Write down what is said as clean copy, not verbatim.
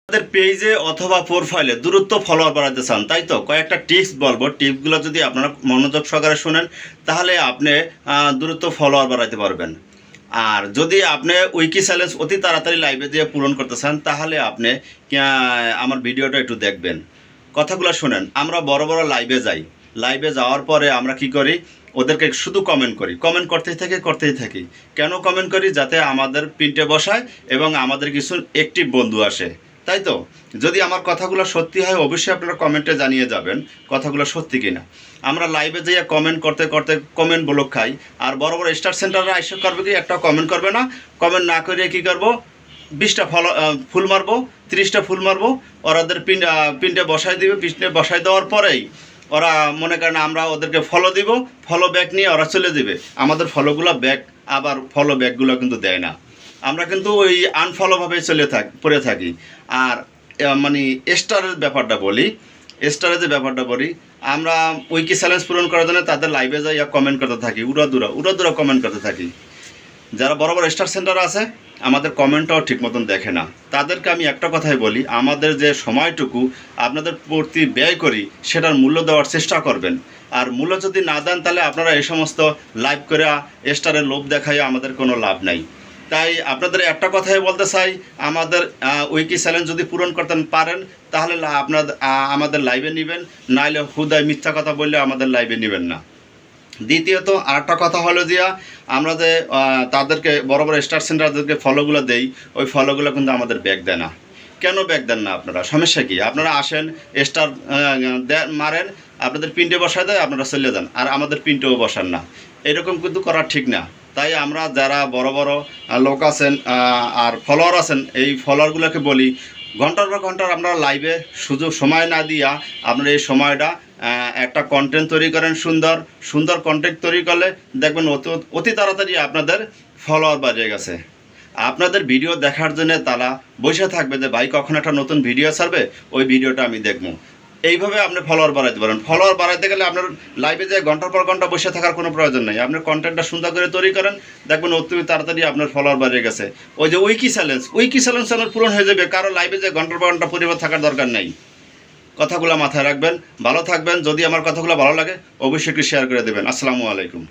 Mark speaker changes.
Speaker 1: আপনাদের পেজে অথবা প্রোফাইলে দ্রুত ফলোয়ার বাড়াতে চান, তাই তো? কয়েকটা টিপস বলবো, টিপসগুলো যদি আপনারা মনোযোগ সহকারে শুনেন তাহলে আপনি দ্রুত ফলোয়ার বাড়াতে পারবেন। আর যদি আপনি উইকি চ্যালেঞ্জ অতি তাড়াতাড়ি লাইভে দিয়ে পূরণ করতে চান তাহলে আপনি আমার ভিডিওটা একটু দেখবেন, কথাগুলো শুনেন। আমরা বড় বড় লাইভে যাই, লাইভে যাওয়ার পরে আমরা কি করি, ওদেরকে শুধু কমেন্ট করি, কমেন্ট করতেই থাকি। কেন কমেন্ট করি? যাতে আমাদের প্রিন্টে বসায় এবং আমাদের কিছু অ্যাক্টিভ বন্ধু আসে, তাই তো? যদি আমার কথাগুলো সত্যি হয় অবশ্যই আপনারা কমেন্টে জানিয়ে যাবেন কথাগুলো সত্যি কিনা। আমরা লাইভে যেয়ে কমেন্ট করতে কমেন্ট ব্লক খাই, আর বড় বড় স্টার সেন্টাররা এসে করবে কি, একটা কমেন্ট করবে না, কমেন্ট না করে কী করবো, 20টা ফুল মারবো, 30টা ফুল মারবো, ওদের প্রিন্টে বসাই দিবে। প্রিন্টে বসাই দেওয়ার পরেই ওরা মনে করেন আমরা ওদেরকে ফলো দিব, ফলো ব্যাক নিয়ে ওরা চলে দেবে। আমাদের ফলোগুলো ব্যাক, আবার ফলো ব্যাকগুলো কিন্তু দেয় না। আমরা কিন্তু ওই আনফলোভাবে পড়ে থাকি। আর মানে স্টারের ব্যাপারটা বলি, স্টারের যে ব্যাপারটা বলি, আমরা উইকি চ্যালেঞ্জ পূরণ করার জন্য তাদের লাইভে যাই কমেন্ট করতে থাকি, উড়াদুরা কমেন্ট করতে থাকি। যারা বড় বড় স্টার সেন্টার আছে আমাদের কমেন্টটাও ঠিক মতন দেখে না। তাদেরকে আমি একটা কথাই বলি, আমাদের যে সময়টুকু আপনাদের প্রতি ব্যয় করি সেটার মূল্য দেওয়ার চেষ্টা করবেন। আর মূল্য যদি না দেন তাহলে আপনারা এই সমস্ত লাইভ করে স্টারের লোভ দেখায় আমাদের কোনো লাভ নাই। তাই আপনাদের একটা কথাই বলতে চাই, আমাদের উইকি চ্যালেঞ্জ যদি পূরণ করতে পারেন তাহলে আমাদের লাইভে নেবেন, নাইলে হুদায় মিথ্যা কথা বললে আমাদের লাইভে নেবেন না। দ্বিতীয়ত আরেকটা কথা হলো যে আমরা যে তাদেরকে বড় বড় স্টার সেন্টারদেরকে ফলোগুলো দেই, ওই ফলোগুলো কিন্তু আমাদের ব্যাক দেয় না। কেন ব্যাক দেন না আপনারা? সমস্যা কি? আপনারা আসেন, স্টার মারেন, আপনাদের প্রিন্টে বসায় দেয়, আপনারা চলে যান, আর আমাদের প্রিন্টেও বসান না। এরকম কিন্তু করা ঠিক না। তাই আমরা যারা বড় বড় লোক আছেন আর ফলোয়ার আছেন, এই ফলোয়ারগুলোকে বলি, ঘন্টার পর ঘন্টার আপনারা লাইভে সুযোগ সময় না দিয়া আপনারা এই সময়টা একটা কন্টেন্ট তৈরি করেন, সুন্দর কন্টেন্ট তৈরি করলে দেখবেন অতি তাড়াতাড়ি আপনাদের ফলোয়ার বেড়ে গেছে। আপনাদের ভিডিও দেখার জন্য তারা বসে থাকবে যে ভাই কখন একটা নতুন ভিডিও ছাড়বে, ওই ভিডিওটা আমি দেখবো। এইভাবে আপনি ফলোয়ার বাড়াইতে পারেন। ফলোয়ার বাড়াইতে গেলে আপনার লাইভে যে ঘন্টার পর ঘন্টা বসে থাকার কোনো প্রয়োজন নেই। আপনার কন্টেন্টটা সুন্দর করে তৈরি করেন, দেখবেন অতি তাড়াতাড়ি আপনার ফলোয়ার বেড়ে গেছে। ওই যে উইকি চ্যালেঞ্জ আপনার পূরণ হয়ে যাবে, কারো লাইভে যে ঘন্টার পর ঘন্টা পরিবার থাকার দরকার নেই। কথাগুলো মাথায় রাখবেন, ভালো থাকবেন। যদি আমার কথাগুলো ভালো লাগে অবশ্যই একটু শেয়ার করে দেবেন। আসসালামু আলাইকুম।